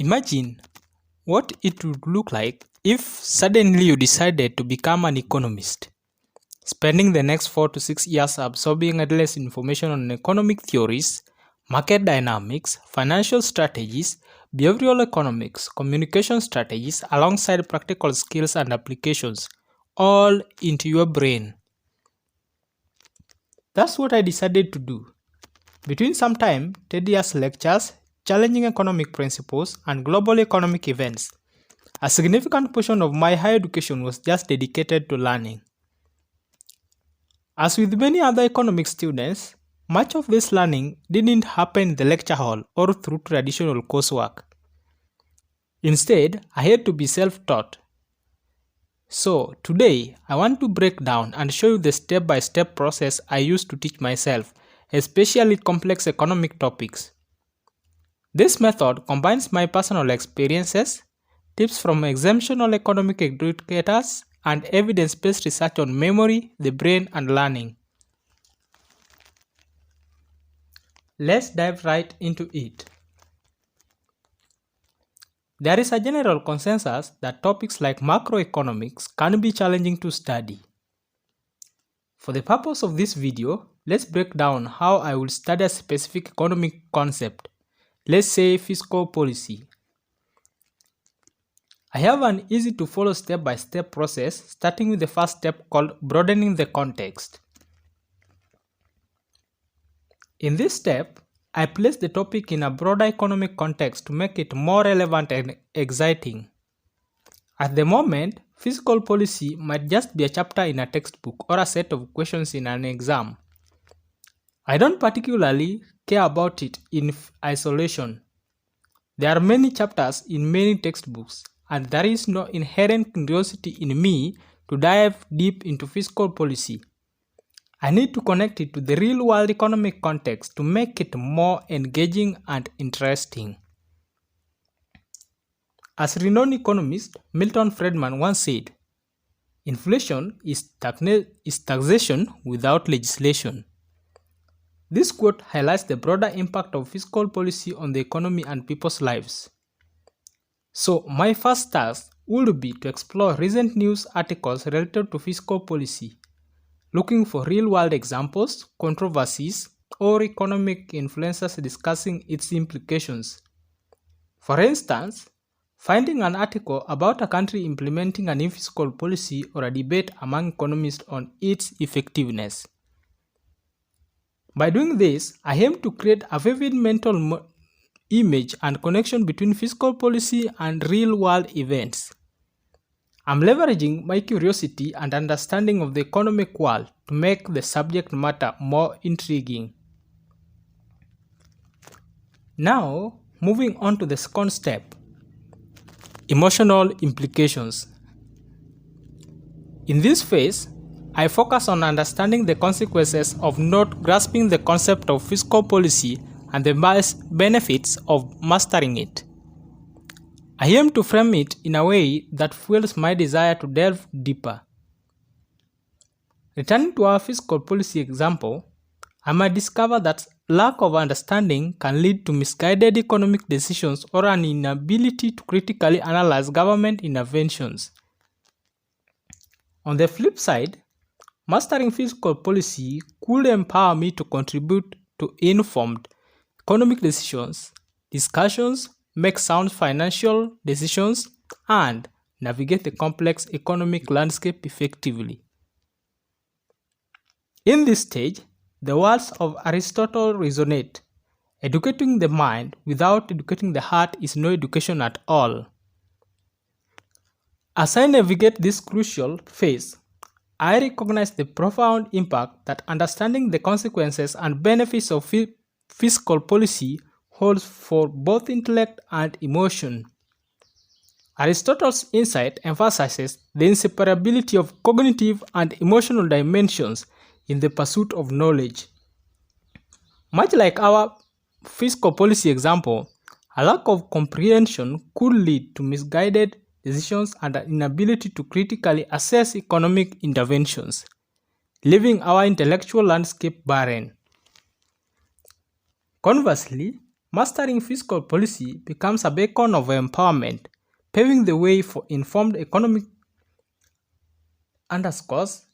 Imagine what it would look like if suddenly you decided to become an economist, spending the next 4 to 6 years absorbing endless information on economic theories, market dynamics, financial strategies, behavioral economics, communication strategies, alongside practical skills and applications, all into your brain. That's what I decided to do. Between some time, tedious lectures, challenging economic principles, and global economic events, a significant portion of my higher education was just dedicated to learning. As with many other economic students, much of this learning didn't happen in the lecture hall or through traditional coursework. Instead, I had to be self-taught. So, today, I want to break down and show you the step-by-step process I use to teach myself, especially complex economic topics. This method combines my personal experiences, tips from exceptional economic educators, and evidence-based research on memory, the brain, and learning. Let's dive right into it. There is a general consensus that topics like macroeconomics can be challenging to study. For the purpose of this video, let's break down how I will study a specific economic concept, let's say fiscal policy. I have an easy to follow step-by-step process, starting with the first step called broadening the context. In this step, I place the topic in a broader economic context to make it more relevant and exciting. At the moment, fiscal policy might just be a chapter in a textbook or a set of questions in an exam. I don't particularly care about it in isolation. There are many chapters in many textbooks, and there is no inherent curiosity in me to dive deep into fiscal policy. I need to connect it to the real-world economic context to make it more engaging and interesting. As renowned economist Milton Friedman once said, "Inflation is taxation without legislation." This quote highlights the broader impact of fiscal policy on the economy and people's lives. So, my first task would be to explore recent news articles related to fiscal policy, looking for real-world examples, controversies, or economic influencers discussing its implications. For instance, finding an article about a country implementing a new fiscal policy or a debate among economists on its effectiveness. By doing this, I aim to create a vivid mental image and connection between fiscal policy and real-world events. I'm leveraging my curiosity and understanding of the economic world to make the subject matter more intriguing. Now, moving on to the second step, emotional implications. In this phase, I focus on understanding the consequences of not grasping the concept of fiscal policy and the benefits of mastering it. I aim to frame it in a way that fuels my desire to delve deeper. Returning to our fiscal policy example, I might discover that lack of understanding can lead to misguided economic decisions or an inability to critically analyze government interventions. On the flip side, mastering fiscal policy could empower me to contribute to informed economic decisions, discussions, make sound financial decisions, and navigate the complex economic landscape effectively. In this stage, the words of Aristotle resonate. Educating the mind without educating the heart is no education at all. As I navigate this crucial phase, I recognize the profound impact that understanding the consequences and benefits of fiscal policy holds for both intellect and emotion. Aristotle's insight emphasizes the inseparability of cognitive and emotional dimensions in the pursuit of knowledge. Much like our fiscal policy example, a lack of comprehension could lead to misguided decisions and an inability to critically assess economic interventions, leaving our intellectual landscape barren. Conversely, Mastering fiscal policy becomes a beacon of empowerment, paving the way for informed economic underscores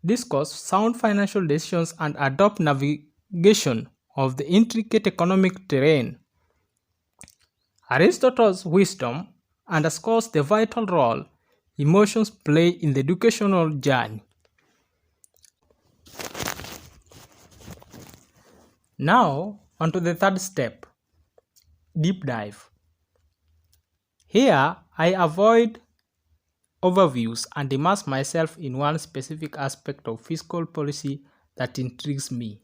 discourse, sound financial decisions, and adopt navigation of the intricate economic terrain. Aristotle's wisdom underscores the vital role emotions play in the educational journey. Now, onto the third step, deep dive. Here, I avoid overviews and immerse myself in one specific aspect of fiscal policy that intrigues me.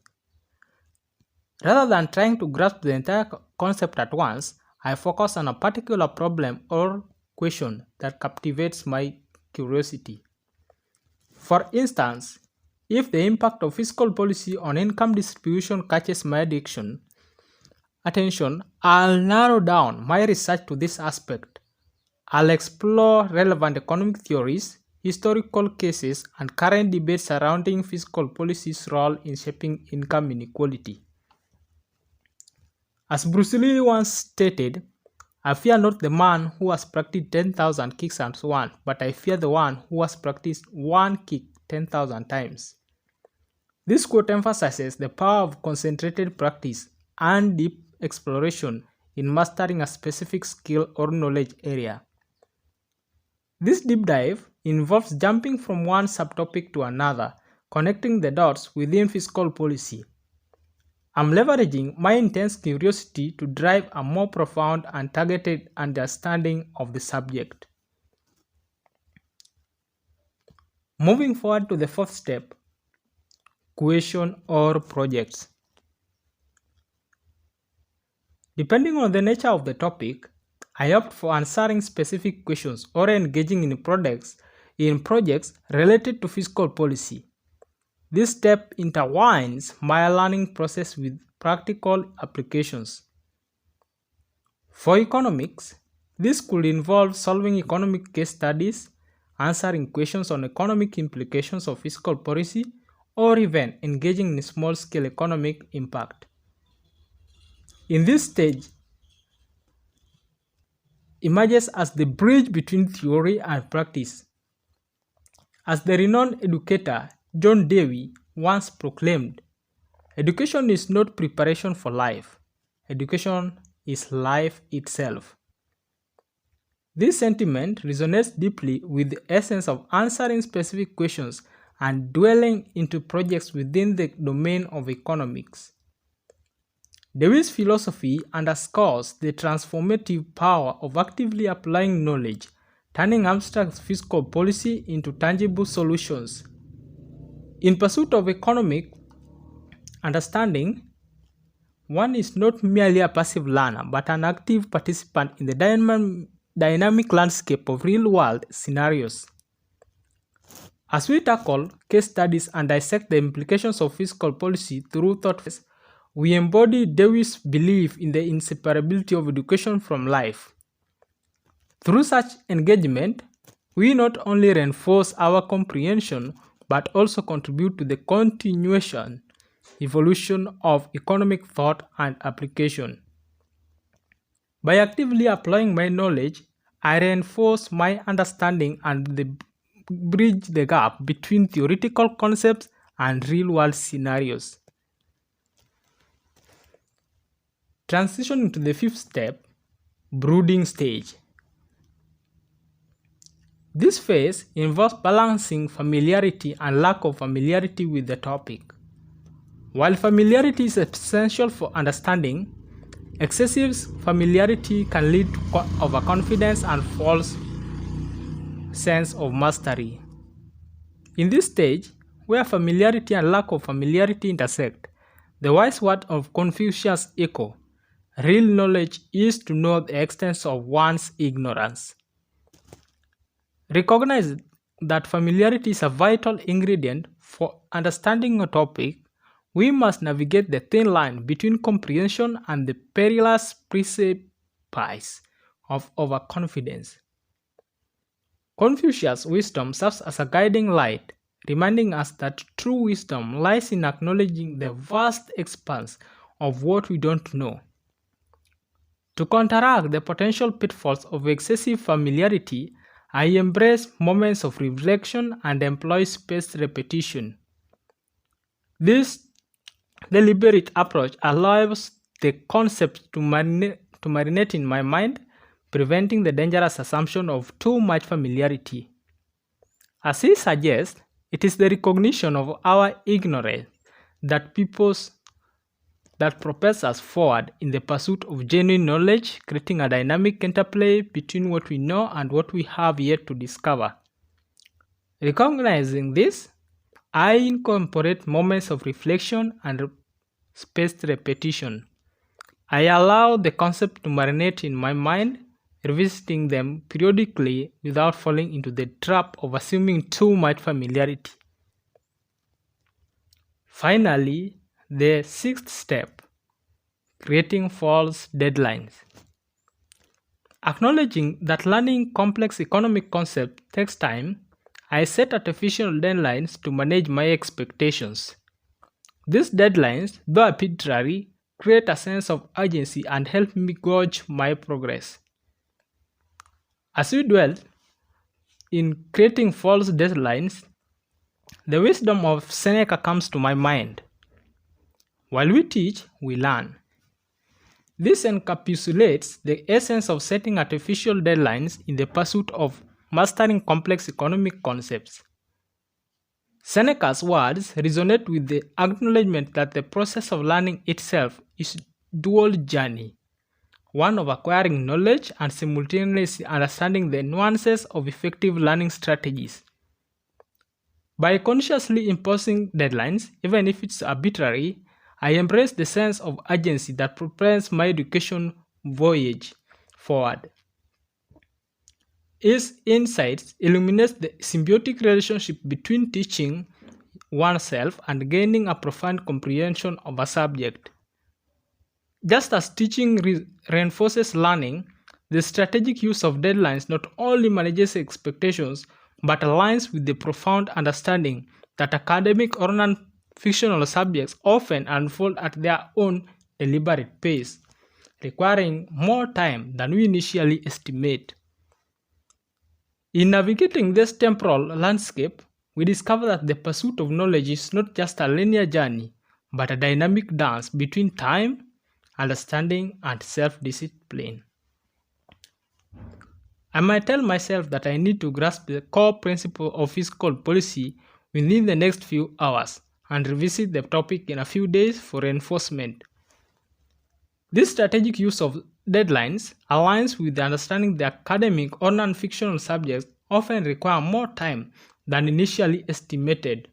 Rather than trying to grasp the entire concept at once, I focus on a particular problem or question that captivates my curiosity. For instance, if the impact of fiscal policy on income distribution catches my attention, I'll narrow down my research to this aspect. I'll explore relevant economic theories, historical cases, and current debates surrounding fiscal policy's role in shaping income inequality. As Bruce Lee once stated, I fear not the man who has practiced 10,000 kicks and one, but I fear the one who has practiced one kick 10,000 times. This quote emphasizes the power of concentrated practice and deep exploration in mastering a specific skill or knowledge area. This deep dive involves jumping from one subtopic to another, connecting the dots within fiscal policy. I'm leveraging my intense curiosity to drive a more profound and targeted understanding of the subject. Moving forward to the fourth step, question or projects. Depending on the nature of the topic, I opt for answering specific questions or engaging in projects related to fiscal policy. This step intertwines my learning process with practical applications. For economics, this could involve solving economic case studies, answering questions on economic implications of fiscal policy, or even engaging in small-scale economic impact. In this stage, emerges as the bridge between theory and practice. As the renowned educator John Dewey once proclaimed, education is not preparation for life. Education is life itself. This sentiment resonates deeply with the essence of answering specific questions and dwelling into projects within the domain of economics. Dewey's philosophy underscores the transformative power of actively applying knowledge, turning abstract fiscal policy into tangible solutions. In pursuit of economic understanding, one is not merely a passive learner but an active participant in the dynamic landscape of real-world scenarios. As we tackle case studies and dissect the implications of fiscal policy through thought, we embody Dewey's belief in the inseparability of education from life. Through such engagement, we not only reinforce our comprehension but also contribute to the continuation, evolution of economic thought and application. By actively applying my knowledge, I reinforce my understanding and bridge the gap between theoretical concepts and real-world scenarios. Transitioning to the fifth step, brooding stage. This phase involves balancing familiarity and lack of familiarity with the topic. While familiarity is essential for understanding, excessive familiarity can lead to overconfidence and false sense of mastery. In this stage, where familiarity and lack of familiarity intersect, the wise word of Confucius echo, real knowledge is to know the extent of one's ignorance. Recognize that familiarity is a vital ingredient for understanding a topic. We must navigate the thin line between comprehension and the perilous precipice of overconfidence. Confucius' wisdom serves as a guiding light, reminding us that true wisdom lies in acknowledging the vast expanse of what we don't know. To counteract the potential pitfalls of excessive familiarity, I embrace moments of reflection and employ spaced repetition. This deliberate approach allows the concept to marinate in my mind, preventing the dangerous assumption of too much familiarity. As he suggests, it is the recognition of our ignorance that propels us forward in the pursuit of genuine knowledge, creating a dynamic interplay between what we know and what we have yet to discover. Recognizing this, I incorporate moments of reflection and spaced repetition. I allow the concept to marinate in my mind, revisiting them periodically without falling into the trap of assuming too much familiarity. Finally, the sixth step, creating false deadlines. Acknowledging that learning complex economic concepts takes time, I set artificial deadlines to manage my expectations. These deadlines, though arbitrary, create a sense of urgency and help me gauge my progress. As we dwell in creating false deadlines, the wisdom of Seneca comes to my mind. While we teach, we learn. This encapsulates the essence of setting artificial deadlines in the pursuit of mastering complex economic concepts. Seneca's words resonate with the acknowledgement that the process of learning itself is a dual journey, one of acquiring knowledge and simultaneously understanding the nuances of effective learning strategies. By consciously imposing deadlines, even if it's arbitrary, I embrace the sense of urgency that propels my education voyage forward. His insights illuminate the symbiotic relationship between teaching oneself and gaining a profound comprehension of a subject. Just as teaching reinforces learning, the strategic use of deadlines not only manages expectations but aligns with the profound understanding that academic or non-fictional subjects often unfold at their own deliberate pace, requiring more time than we initially estimate. In navigating this temporal landscape, we discover that the pursuit of knowledge is not just a linear journey, but a dynamic dance between time, understanding, and self-discipline. I might tell myself that I need to grasp the core principle of fiscal policy within the next few hours and revisit the topic in a few days for reinforcement. This strategic use of deadlines aligns with the understanding that academic or non-fictional subjects often require more time than initially estimated.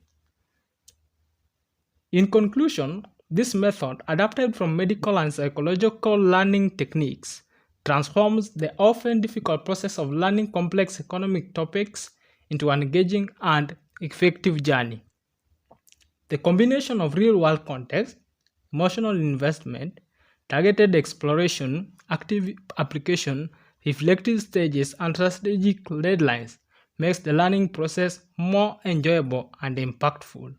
In conclusion, this method, adapted from medical and psychological learning techniques, transforms the often difficult process of learning complex economic topics into an engaging and effective journey. The combination of real-world context, emotional investment, targeted exploration, active application, reflective stages, and strategic deadlines makes the learning process more enjoyable and impactful.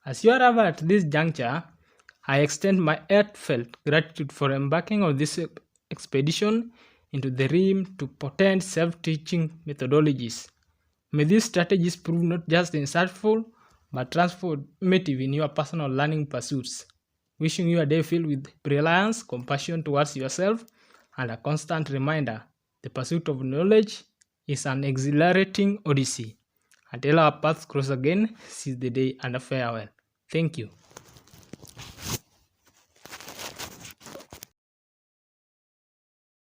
As you arrive at this juncture, I extend my heartfelt gratitude for embarking on this expedition into the realm to potent self-teaching methodologies. May these strategies prove not just insightful, but transformative in your personal learning pursuits. Wishing you a day filled with brilliance, compassion towards yourself, and a constant reminder the pursuit of knowledge is an exhilarating odyssey. Until our paths cross again, seize the day and farewell. Thank you.